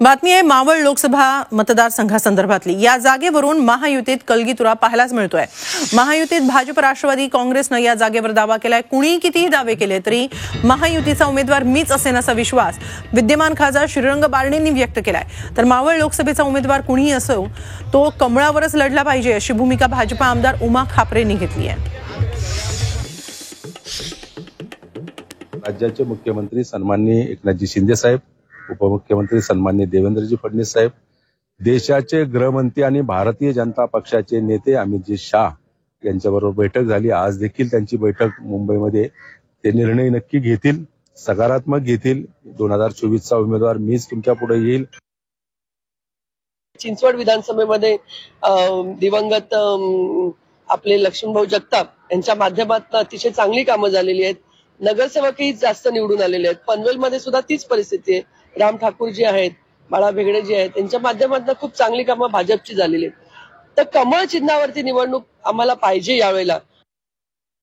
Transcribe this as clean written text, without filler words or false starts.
बातमी आहे मावळ लोकसभा मतदारसंघासंदर्भातली। या जागेवरून महायुतीत कलगीतुरा पाहायलाच मिळतोय। महायुतीत भाजप राष्ट्रवादी काँग्रेसने या जागेवर दावा केलाय। कुणी कितीही दावे केले तरी महायुतीचा उमेदवार मीच असेन असा विश्वास विद्यमान खासदार श्रीरंग बारणेंनी व्यक्त केलाय। तर मावळ लोकसभेचा उमेदवार कुणीही असो तो कमळावरच लढला पाहिजे अशी भूमिका भाजप आमदार उमा खापरेंनी घेतली आहे। राज्याचे मुख्यमंत्री सन्माननीय एकनाथजी शिंदे साहेब, उपमुख्यमंत्री सन्माननीय देवेंद्रजी फडणवीस साहेब, देशाचे गृहमंत्री आणि भारतीय जनता पक्षाचे नेते अमितजी शाह यांच्याबरोबर बैठक झाली। आज देखील त्यांची बैठक मुंबईमध्ये ते निर्णय नक्की घेतील, सकारात्मक घेतील। 2024चा उमेदवार मीच तुमच्या पुढे येईल। चिंचवड विधानसभेमध्ये दिवंगत आपले लक्ष्मणभाऊ जगताप यांच्या माध्यमातून अतिशय चांगली कामं झालेली आहेत। नगरसेवकही जास्त निवडून आलेले आहेत। पनवेलमध्ये सुद्धा तीच परिस्थिती आहे। राम ठाकूर जी आहेत, बाळा भेगडे जी आहेत, त्यांच्या माध्यमातून खूप चांगली कामं भाजपची झालेली आहेत। तर कमळ चिन्हावरती निवडणूक आम्हाला पाहिजे यावेळेला।